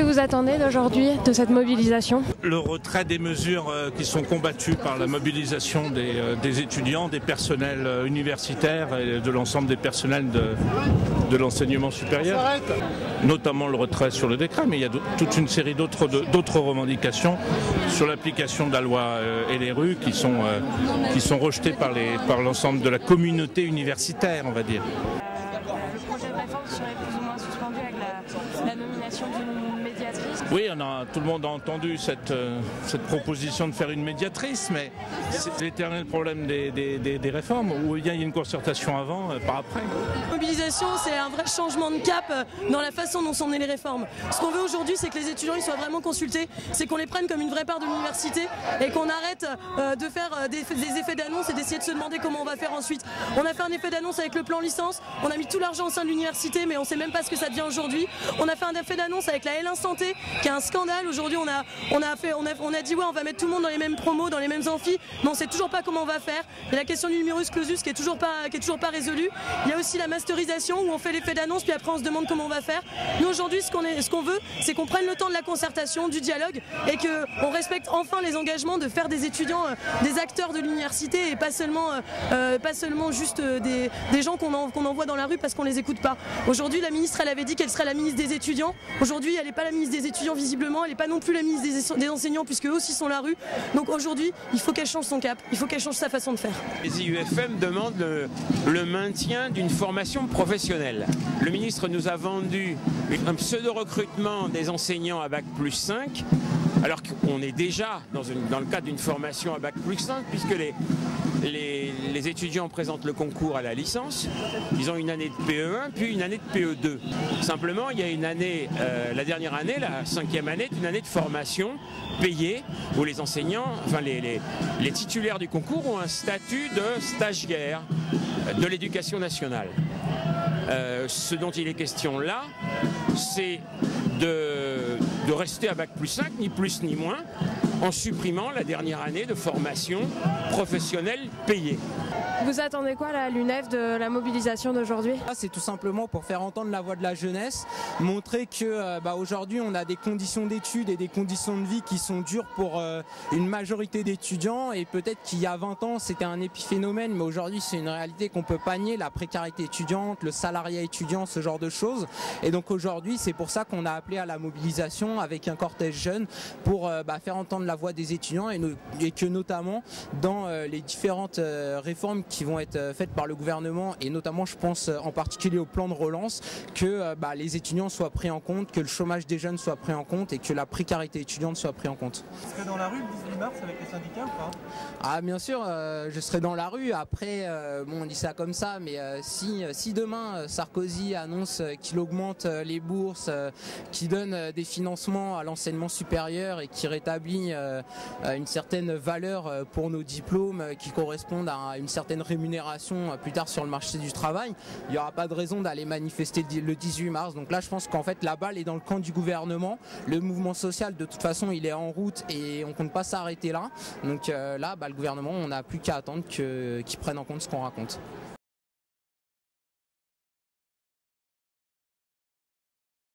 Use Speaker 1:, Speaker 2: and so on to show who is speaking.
Speaker 1: que vous attendez d'aujourd'hui, de cette mobilisation?
Speaker 2: Le retrait des mesures qui sont combattues par la mobilisation des étudiants, des personnels universitaires et de l'ensemble des personnels de l'enseignement supérieur. Notamment le retrait sur le décret, mais il y a toute une série d'autres revendications sur l'application de la loi LRU qui sont rejetées par l'ensemble de la communauté universitaire, on va dire.
Speaker 1: Le projet de réforme serait plus ou moins suspendu avec la nomination d'une médiatrice.
Speaker 2: Oui, tout le monde a entendu cette proposition de faire une médiatrice, mais c'est l'éternel problème des réformes, où il y a une concertation avant, pas après.
Speaker 3: La mobilisation, c'est un vrai changement de cap dans la façon dont sont nées les réformes. Ce qu'on veut aujourd'hui, c'est que les étudiants ils soient vraiment consultés, c'est qu'on les prenne comme une vraie part de l'université et qu'on arrête de faire des effets d'annonce et d'essayer de se demander comment on va faire ensuite. On a fait un effet d'annonce avec le plan licence, on a mis tout l'argent au sein de l'université, mais on ne sait même pas ce que ça devient aujourd'hui. On a fait un effet d'annonce avec la L1 Santé, qui est un scandale. Aujourd'hui, on a dit ouais, on va mettre tout le monde dans les mêmes promos, dans les mêmes amphis, mais on ne sait toujours pas comment on va faire. Il y a la question du numerus clausus qui est toujours pas résolue. Il y a aussi la masterisation où on fait l'effet d'annonce puis après on se demande comment on va faire. Nous aujourd'hui, ce qu'on veut, c'est qu'on prenne le temps de la concertation, du dialogue et qu'on respecte enfin les engagements de faire des étudiants des acteurs de l'université et pas seulement juste des gens qu'on envoie dans la rue parce qu'on les écoute pas. Aujourd'hui, la ministre, elle avait dit qu'elle serait la ministre des étudiants. Aujourd'hui, elle n'est pas la ministre des étudiants visiblement, elle n'est pas non plus la ministre des enseignants puisque eux aussi sont la rue. Donc aujourd'hui, il faut qu'elle change son cap, il faut qu'elle change sa façon de faire.
Speaker 4: Les IUFM demandent le maintien d'une formation professionnelle. Le ministre nous a vendu un pseudo-recrutement des enseignants à Bac+5, alors qu'on est déjà dans le cadre d'une formation à Bac+5, puisque les étudiants présentent le concours à la licence, ils ont une année de PE1 puis une année de PE2. Simplement, il y a une année, la dernière année, la 5e année, est une année de formation payée où les enseignants, enfin les titulaires du concours ont un statut de stagiaire de l'éducation nationale. Ce dont il est question là, c'est de rester à Bac+5, ni plus ni moins, en supprimant la dernière année de formation professionnelle payée.
Speaker 1: Vous attendez quoi à l'UNEF de la mobilisation d'aujourd'hui?
Speaker 5: C'est tout simplement pour faire entendre la voix de la jeunesse, montrer que aujourd'hui on a des conditions d'études et des conditions de vie qui sont dures pour une majorité d'étudiants, et peut-être qu'il y a 20 ans c'était un épiphénomène, mais aujourd'hui c'est une réalité qu'on peut pas nier, la précarité étudiante, le salariat étudiant, ce genre de choses. Et donc aujourd'hui c'est pour ça qu'on a appelé à la mobilisation avec un cortège jeune pour faire entendre la voix des étudiants et que notamment dans les différentes réformes qui vont être faites par le gouvernement, et notamment je pense en particulier au plan de relance, que les étudiants soient pris en compte, que le chômage des jeunes soit pris en compte et que la précarité étudiante soit pris en compte.
Speaker 6: Vous serez dans la rue le 18 mars avec les syndicats ou pas?
Speaker 5: Ah bien sûr, je serai dans la rue. Après, bon, on dit ça comme ça, mais si demain Sarkozy annonce qu'il augmente les bourses, qu'il donne des financements à l'enseignement supérieur et qu'il rétablit une certaine valeur pour nos diplômes qui correspondent à une certaine rémunération plus tard sur le marché du travail, il n'y aura pas de raison d'aller manifester le 18 mars. Donc là je pense qu'en fait la balle est dans le camp du gouvernement. Le mouvement social de toute façon il est en route et on ne compte pas s'arrêter là. Donc là le gouvernement, on n'a plus qu'à attendre qu'il prenne en compte ce qu'on raconte.